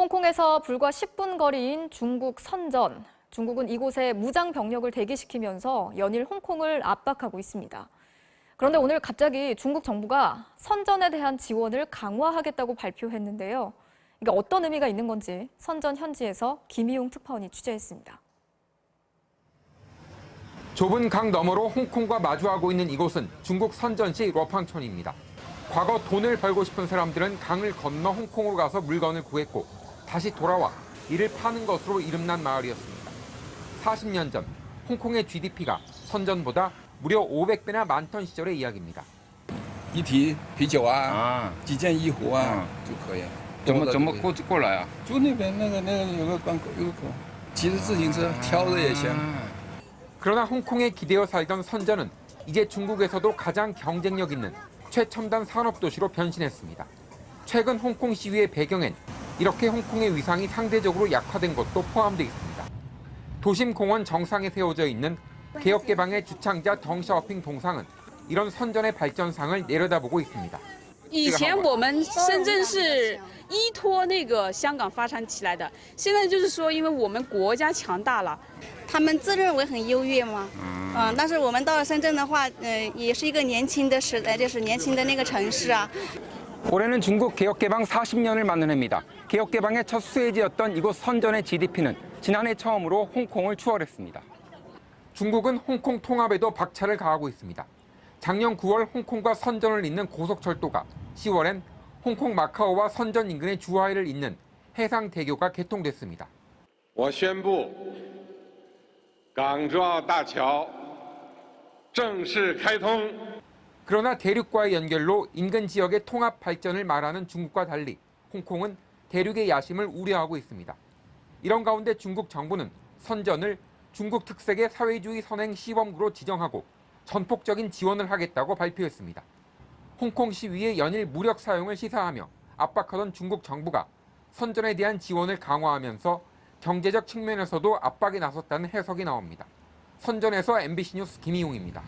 홍콩에서 불과 10분 거리인 중국 선전. 중국은 이곳에 무장 병력을 대기시키면서 연일 홍콩을 압박하고 있습니다. 그런데 오늘 갑자기 중국 정부가 선전에 대한 지원을 강화하겠다고 발표했는데요. 이게 어떤 의미가 있는 건지 선전 현지에서 김희용 특파원이 취재했습니다. 좁은 강 너머로 홍콩과 마주하고 있는 이곳은 중국 선전시 러팡촌입니다. 과거 돈을 벌고 싶은 사람들은 강을 건너 홍콩으로 가서 물건을 구했고 다시 돌아와 이를 파는 것으로 이름난 마을이었습니다. 40년 전 홍콩의 GDP가 선전보다 무려 500배나 많던 시절의 이야기입니다. 一提啤酒啊，几件衣服啊就可以。怎么过来啊？就那边那个有个关口有个口，骑着自行车挑着也行。 그러나 홍콩에 기대어 살던 선전은 이제 중국에서도 가장 경쟁력 있는 최첨단 산업도시로 변신했습니다. 최근 홍콩 시위의 배경엔 이렇게 홍콩의 위상이 상대적으로 약화된 것도 포함되어 있습니다. 도심 공원 정상에 세워져 있는 개혁개방의 주창자 덩샤오핑 동상은 이런 선전의 발전상을 내려다보고 있습니다. 以前我们深圳是依托那个香港发展起来的，现在就是说，因为我们国家强大了，他们自认为很优越嘛，但是我们到了深圳的话，也是一个年轻的时代，就是年轻的那个城市啊。 올해는 중국 개혁개방 40년을 맞는 해입니다. 개혁개방의 첫 수혜지였던 이곳 선전의 GDP는 지난해 처음으로 홍콩을 추월했습니다. 중국은 홍콩 통합에도 박차를 가하고 있습니다. 작년 9월 홍콩과 선전을 잇는 고속철도가 10월엔 홍콩 마카오와 선전 인근의 주하이를 잇는 해상대교가 개통됐습니다. 我宣布港珠澳大桥正式开通。 그러나 대륙과의 연결로 인근 지역의 통합 발전을 말하는 중국과 달리 홍콩은 대륙의 야심을 우려하고 있습니다. 이런 가운데 중국 정부는 선전을 중국 특색의 사회주의 선행 시범구로 지정하고 전폭적인 지원을 하겠다고 발표했습니다. 홍콩 시위의 연일 무력 사용을 시사하며 압박하던 중국 정부가 선전에 대한 지원을 강화하면서 경제적 측면에서도 압박에 나섰다는 해석이 나옵니다. 선전에서 MBC 뉴스 김희용입니다.